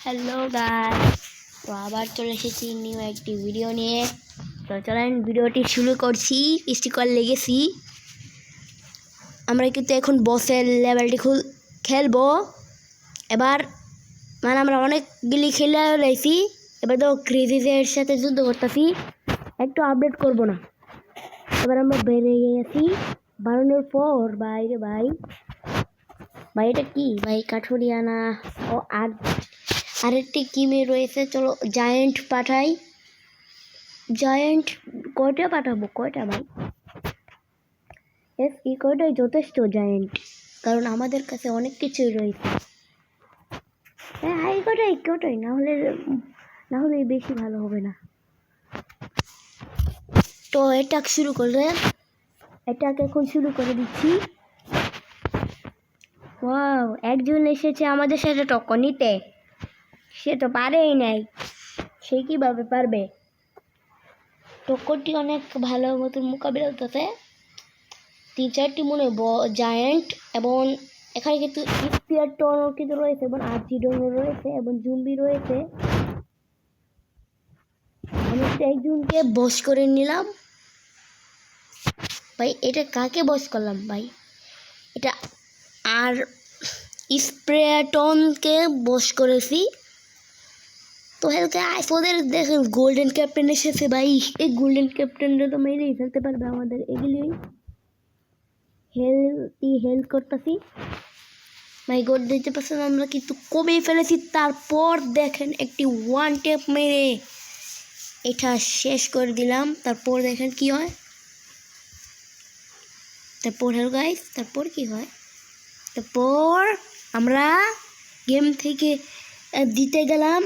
Hello guys, তো আবার চলে এসেছি নিউ একটি ভিডিও নিয়ে। তো চলেন ভিডিওটি শুরু করছি। স্টিকার লেগেছি আমরা কিন্তু এখন বসের লেভেলটি খেলবো। এবার মানে আমরা অনেকগুলি খেলে রয়েছি। এবার তো ক্রেজিজের সাথে যুদ্ধ করতেছি, একটু আপডেট করব না। এবার আমরা বেরিয়ে গেছি বাড়ানোর পর। বাইরে ভাই এটা কি ভাই? কাঠুরিয়ানা ও আরেকটি কিমে রয়েছে। চলো জায়েন্ট পাঠাই। জায়েন্ট কয়টা পাঠাবো? কয়টা ভাই? এই কয়টাই যথেষ্ট জায়েন্ট, কারণ আমাদের কাছে অনেক কিছুই রয়েছে। হ্যাঁ, এই কয়টাই না হলে বেশি ভালো হবে না। তো এটাকে এখন শুরু করে দিচ্ছি। ওয়াও, একজন এসেছে আমাদের সাথে টক্কর নিতে। সে তো পারেই নাই, সে কিভাবে পারবে? টক্করটি অনেক ভালো মতো মোকাবিলা করতেছে। 3-4টি মনে জায়েন্ট, এবং এখানে কিন্তু স্পিয়ার টনও কিন্তু রয়েছে, এবং আর্চিডনও রয়েছে, এবং জুম্বি রয়েছে। আমি একজনকে বস করে নিলাম ভাই। এটা কাকে বস করলাম ভাই? এটা আর স্প্রেটনকে বস করেছি। তো হেলকে ওদের দেখেন গোল্ডেন ক্যাপ্টেন এসেছে ভাই। এই গোল্ডেন ক্যাপ্টেনরা তো মেরেই ফেলতে পারবে আমাদের। এগুলি হেল্প করতেছি ভাই। গোল দিতে পারছেন, আমরা কিন্তু কমেই ফেলেছি। তারপর দেখেন একটি ওয়ান টেপ মেরে এটা শেষ করে দিলাম। তারপর দেখেন কি হয়। তারপর হ্যালো গাইস, তারপর কি হয়? তারপর আমরা গেম থেকে দিতে গেলাম।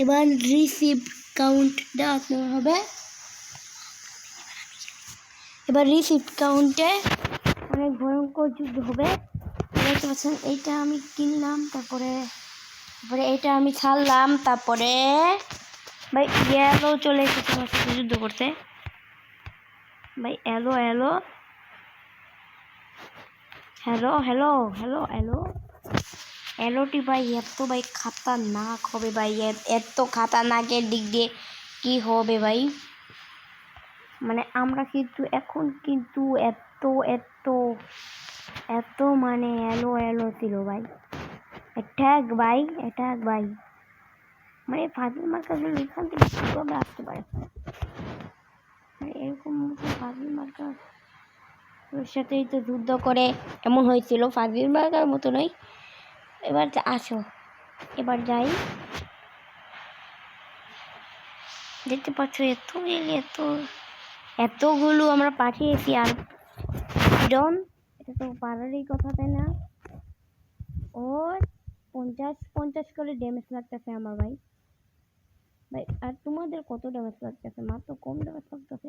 এবার রিসিভ কাউন্ট দেওয়াতে হবে। এবার রিসিভ কাউন্টে অনেক ভয়ঙ্কর যুদ্ধ হবে। দেখতে পাচ্ছেন, এইটা আমি কিনলাম, তারপরে এটা আমি ছাড়লাম। তারপরে ভাই এলো চলে এসেছে আমার সাথে যুদ্ধ করতে ভাই। এলো এলোটি ভাই এত ভাই খাতারনাক হবে ভাই। এত খাতারনাকের দিক দিয়ে কি হবে ভাই? মানে আমরা কিন্তু এখন কিন্তু এত এত এত মানে এলো ছিল ভাই। অ্যাটাক ভাই মানে ফাজিল মার্কাগুলো এখান থেকে কীভাবে আসতে পারে? মানে এরকম ফাজিল মার্কার ওর সাথেই তো যুদ্ধ করে এমন হয়েছিল। ফাজিল মার্কার মতো নয়। এবার আসো, এবার যাই। দেখতে পাচ্ছ এতগুলো আমরা পাঠিয়েছি। আর ডন, এটা তো পারারই কথা, তাই না? ও 50 করে ড্যামেজ লাগতেছে আমার ভাই। আর তোমাদের কত ড্যামেজ লাগতেছে? মাত্র কম ড্যামেজ লাগতেছে।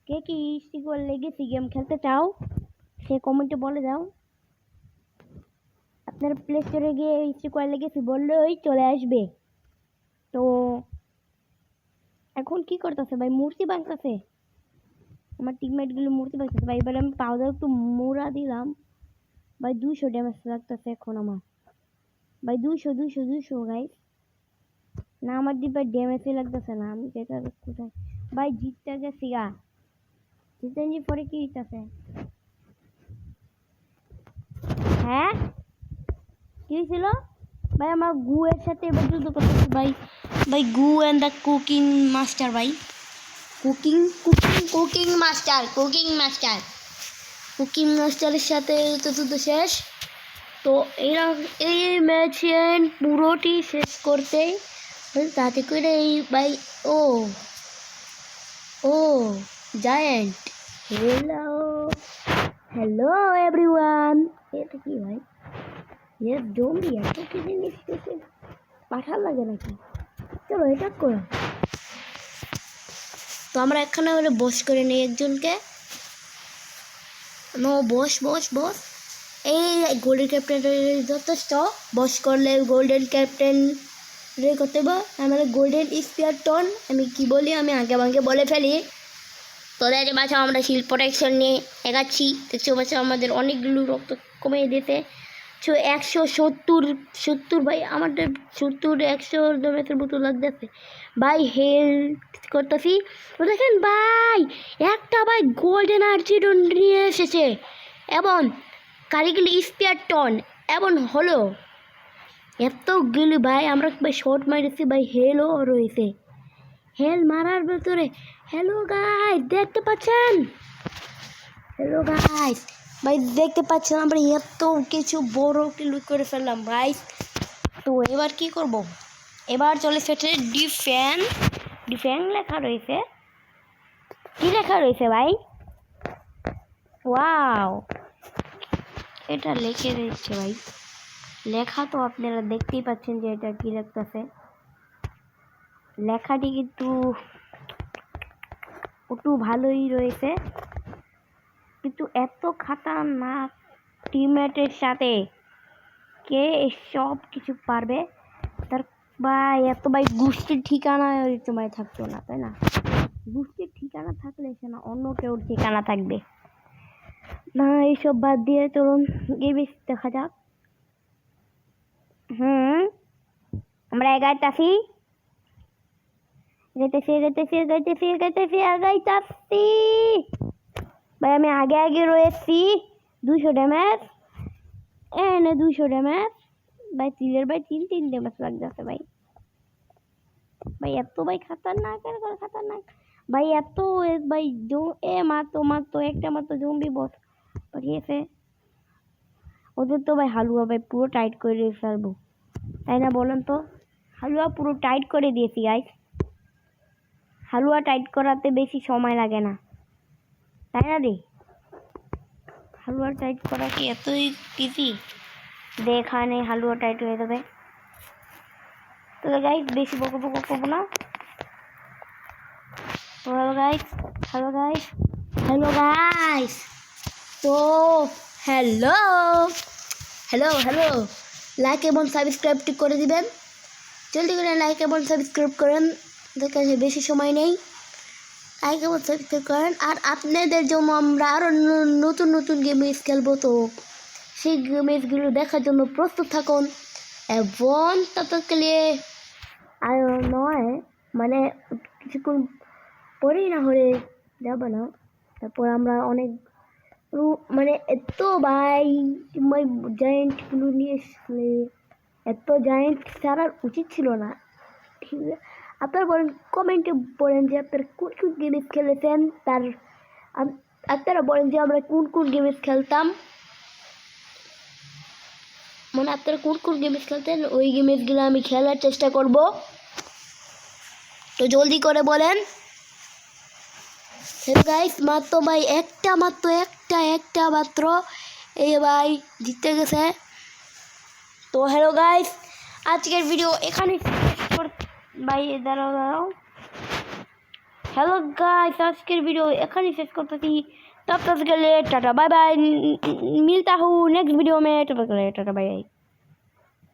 কে কি সিকুয়াল লেগেসি গেম খেলতে চাও সে কমেন্টে বলে দাও। আপনার প্লে স্টোরে গিয়ে সিকুয়াল লেগেসি বললেই চলে আসবে। তো এখন কি করতেছে ভাই? মূর্তি বাঁকতেছে আমার টিমমেটগুলো, মূর্তি বাঁকতেছে ভাই। এবার আমি পাউডার একটু মোড়া দিলাম ভাই। 200 ড্যামেজ লাগতেছে এখন আমার ভাই। 200 গাইস। না, আমার দিকে ড্যামেজই লাগতেছে না। আমি যেটা কোথায় ভাই জিততে গেছি গা। জিতে পরে কি হইতেছে? হ্যাঁ, কি হয়েছিল ভাই? আমার গু এর সাথে এবার যুদ্ধ করতেছে ভাই। গু অ্যান্ড দ্য কুকিং মাস্টার ভাই। কুকিং মাস্টারের সাথে তো যুদ্ধ শেষ। তো এই ম্যাচের পুরোটি শেষ করতে তাতে করে এই ভাই। ও জায়েন্ট, হ্যালো এভরিওয়ান। এটা কি ভাই? জম্বি এত কি জিনিস পাঠার লাগে নাকি? চলো এটা করো। তো আমরা এখানে হলে বস করে নেই একজনকে। নো বস এই গোল্ডেন ক্যাপ্টেন যথেষ্ট। বস করলে গোল্ডেন ক্যাপ্টেন করতে হবে। আমাদের গোল্ডেন স্পিয়ার টন আমি কি বলি, আমি আগে বলে ফেলি। তোদের বাঁচাও, আমরা শিল্ড প্রোটেকশন নিয়ে এগাচ্ছি। দেখতে পাচ্ছ আমাদের অনেকগুলো রক্ত কমিয়ে দিতে। 170 ভাই আমাদের 70-100 ম্যাচের মতো লাগতেছে ভাই। হেল্প করতেছি তো দেখেন ভাই একটা ভাই গোল্ডেন আর্চিডন নিয়ে এসেছে এবং কারিগরি স্পিয়ার টন এবং হলো এতগুলি ভাই আমরা ভাই শর্ট মারিছি ভাই। হেলও রয়েছে, হেল মারার ভেতরে হ্যালো গাইস দেখতে পাচ্ছেন, হ্যালো গাইস ভাই দেখতে পাচ্ছেন আমরা এত কিছু বড় কিল করে ফেললাম ভাই। তো এবার কি করব, এবার চলে এসেছে ডিফেন লেখা রয়েছে। কি লেখা রয়েছে ভাই? ওয়াও, এটা লিখে দিচ্ছে ভাই। লেখা তো আপনারা দেখতেই পাচ্ছেন যে এটা কি লিখতেছে। লেখাটি কিন্তু একটু ভালোই রয়েছে, কিন্তু এত খাতারনাক টিমমেটের সাথে কে সব কিছু পারবে? তার ভাই এত ভাই গোষ্ঠীর ঠিকানা তোমায় থাকতো না, তাই না? গোষ্ঠীর ঠিকানা থাকলে সে না অন্য কেউ ঠিকানা থাকবে না। এইসব বাদ দিয়ে চলুন গেমে দেখা যাক। আমরা এগাইতাছি ভাই। আমি আগে রয়েছি 200 ড্যামেজ, এনে 200 ড্যামেজ ভাই। তিলের ভাই 3 ড্যামেজ লাগতেছে ভাই। ভাই এত ভাই খাতারনাক খাতারনাক ভাই। এত ভাই মারতো একটা মাত্র জম্বি বস পাঠিয়েছে। ওদের তো ভাই হালুয়া ভাই পুরো টাইট করে ফেলবো, তাই না বলেন তো? হালুয়া পুরো টাইট করে দিয়েছি গাইস। হালুয়া টাইট করাতে বেশি সময় লাগে না, তাই না রে? হালুয়া টাইট করা কি এতই ইজি? দেখানে হালুয়া টাইট হয়ে যাবে। তো গাইস বেশি বকো করবো না। তো হ্যালো গাইস তো হ্যালো লাইক এবং সাবস্ক্রাইবটি করে দিবেন। জলদি করে লাইক এবং সাবস্ক্রাইব করেন, দেখেন বেশি সময় নেই। লাইক এবং সাবস্ক্রাইব করেন। আর আপনাদের জন্য আমরা আরও নতুন গেমস খেলবো, তো সেই গেমসগুলো দেখার জন্য প্রস্তুত থাকুন। এবং ততকালে আর নয় মানে কিছুক্ষণ পরেই না হলে যাব না। তারপর আমরা অনেক মানে এত ভাই জায়েন্টগুলো নিয়ে আসলে এত জায়েন্ট ছাড়ার উচিত ছিল না। ঠিক আছে, আপনারা বলেন কমেন্টে বলেন যে আপনারা কোন গেমস খেলেছেন, তার আপনারা বলেন যে আমরা কোন গেমস খেলতাম, মানে আপনারা কোন গেমস খেলতেন, ওই গেমসগুলো আমি খেলার চেষ্টা করব। তো জলদি করে বলেন। গাইস মাত্র ভাই একটা মাত্র এই ভাই জিততে গেছে। তো হ্যালো গাইস, আজকের ভিডিও এখানে ভাই দাঁড়াও। হ্যালো গাইস, আজকের ভিডিও এখানে শেষ करती। तब तक के लिए टाटा बाय बाय। मिलता हूँ नेक्स्ट वीडियो में, तब तक के लिए टाटा बाय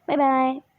बाय।